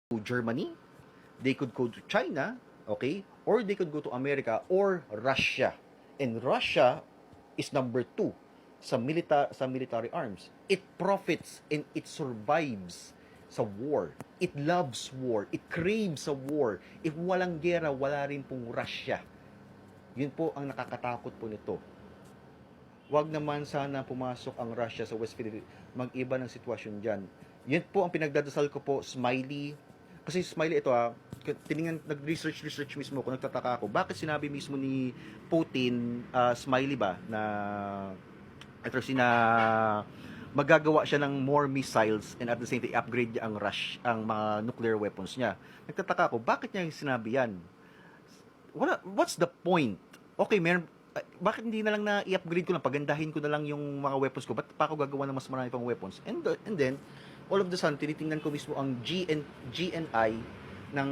to Germany, they could go to China, okay? Or they could go to America or Russia. And Russia is number 2 sa military arms. It profits and it survives sa war. It loves war. It craves a war. If walang gera, wala rin pong Russia. Yun po ang nakakatakot po nito. Wag naman sana pumasok ang Russia sa West Philippines. Mag-iba ng sitwasyon dyan. Yun po ang pinagdadasal ko po, Smiley. Kasi Smiley ito tiningnan, nag-research mismo ko, nagtataka ako. Bakit sinabi mismo ni Putin, Smiley ba, na ito magagawa siya ng more missiles and at the same time upgrade niya ang mga nuclear weapons niya. Nagtataka ako, bakit niya sinabi yan? What's the point? Okay, bakit hindi na lang na i-upgrade ko lang, pagandahin ko na lang yung mga weapons ko? Ba't pa ako gagawa ng mas marami pang weapons? And then, all of the sudden, tinitingnan ko mismo ang GNI ng